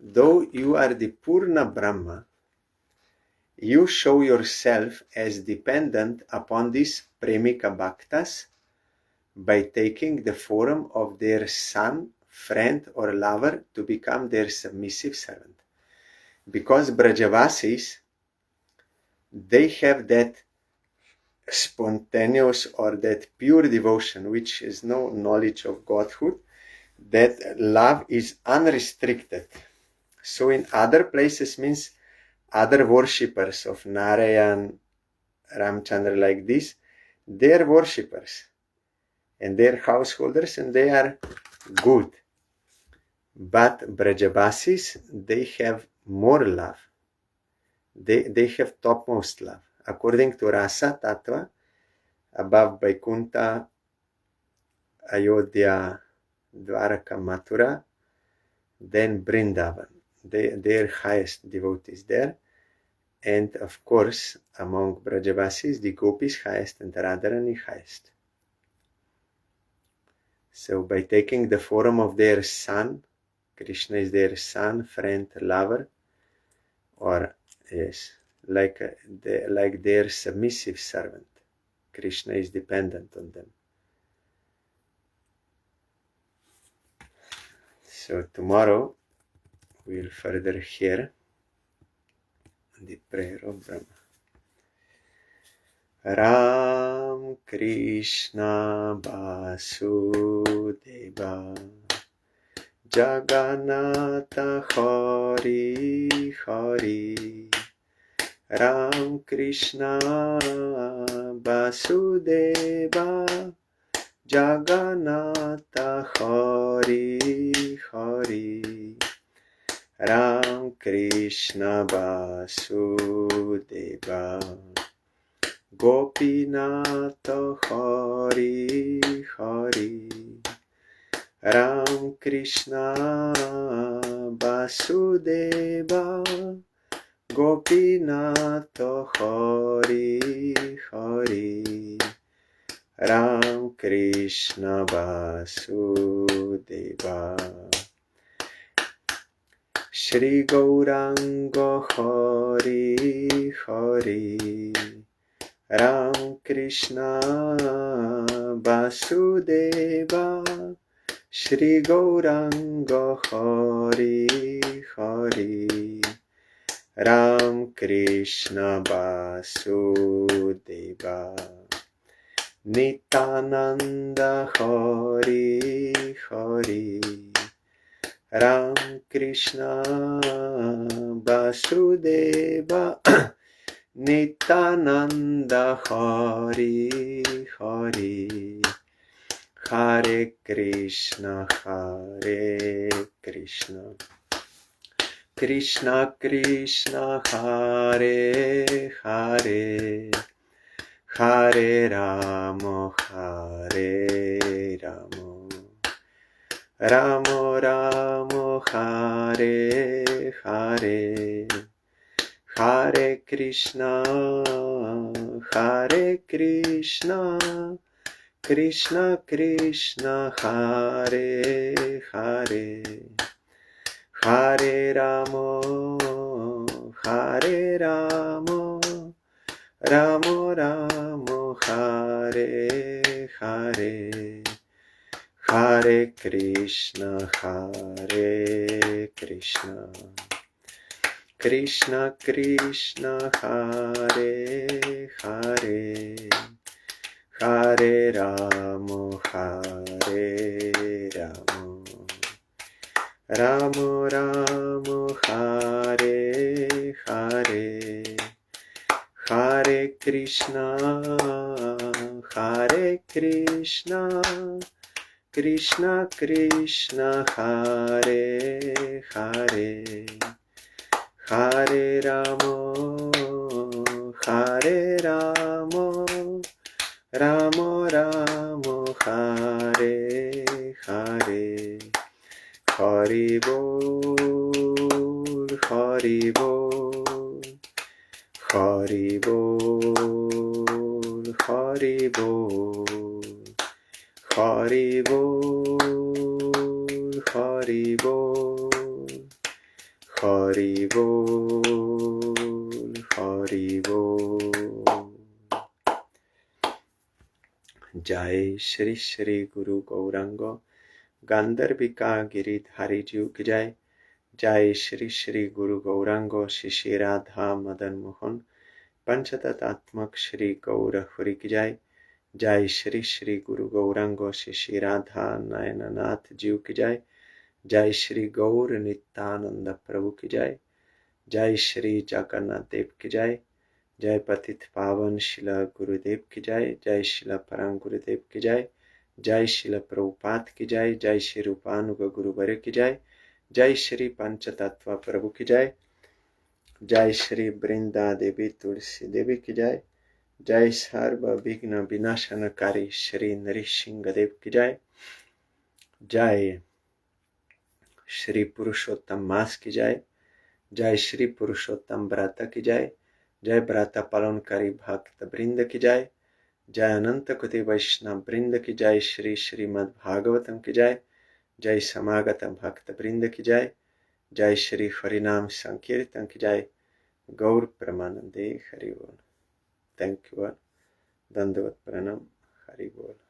Though you are the Purna Brahma, you show yourself as dependent upon these Premika Bhaktas by taking the form of their son, friend or lover to become their submissive servant. Because Brajavasis, they have that spontaneous or that pure devotion, which is no knowledge of Godhood, that love is unrestricted. So in other places means other worshippers of Narayan, Ramchandra like this, they are worshippers and they are householders and they are good. But Brajavasis, they have more love. They have topmost love. According to Rasa Tattva, above Vaikuntha, Ayodhya, Dwaraka, Mathura, then Vrindavan. Their highest devotees there. And of course, among Brajavasis, the Gopis highest and Radharani highest. So by taking the form of their son, Krishna is their son, friend, lover, or yes, like their submissive servant. Krishna is dependent on them. So tomorrow we'll further hear the prayer of Brahma. Ram Krishna Vasudeva Jagannatha Hari Hari Ram Krishna Vasudeva Jagannatha Hari Hari Ram Krishna Vasudeva Gopinatha Hari Hari Ram Krishna Vasudeva Gopinatha Hari Hari Ram Krishna Vasudeva Shri Gauranga Hari Hari Ram Krishna Vasudeva Shri Gauranga Hari Hari Ram Krishna Vasudeva Nityananda Hari Hari Ram Krishna Vasudeva Nityananda Hari Hari Hare Krishna Krishna Krishna Hare Hare Hare Rama Hare Rama Rama Rama Hare Hare Hare Krishna Krishna Krishna Hare Hare Hare Rama Rama Rama Hare Hare Hare Krishna Krishna Krishna Hare Hare Hare Ramo Hare Ramo Ramo Ramo Hare Hare Hare Krishna Krishna Krishna Hare Hare Hare Ramo Ramo Ramo Hare Hare Hari Bol Hari Bol Hari Bol Hari Bol Hari Bol Hari Bol Hari Bol Hari Bol Jai Shri Shri Guru Gauranga Gandharvika Giridhari Ji ki Jai Jai Shri Shri Guru Gauranga Shri Radha Madan Mohan Panchatatatmak Shri Gaura Hari ki Jai Jai Shri Shri Guru Gauranga Shri Radha Nayananath Ji ki Jai Jai Shri Gaur Nityananda Prabhu ki Jai Jai Shri Jagannath Dev ki Jai Jai Patit Pavan Shila Gurudev ki Jai Jai Shila Parang Gurudev ki Jai Jai Shila Prabhupada ki Jai Jai Shri Rupanuga Guru Varya ki Jai Jai Shri Panchatattva Prabhu ki Jai Jai Shri Brinda Devi Tulsi Devi ki Jai Jai Sarva Vigna Vinashanakari Shri Nrishinga Dev ki Jai Jai Shri Purushottam Mas ki Jai Jai Shri Purushottam Vrata ki Jai Jai Vrata Palankari Bhakta Brinda ki Jai Jai Ananta Koti Vaishnav Brinda ki Jai Shri Srimad Bhagavatam ki Jai Jai Samagata Bhakta Brinda ki Jai Jai Shri Harinam Sankirtan ki Jai Gaur Pramanande Hari Bol. Thank you all. Dandavat Pranam. Hari Bol.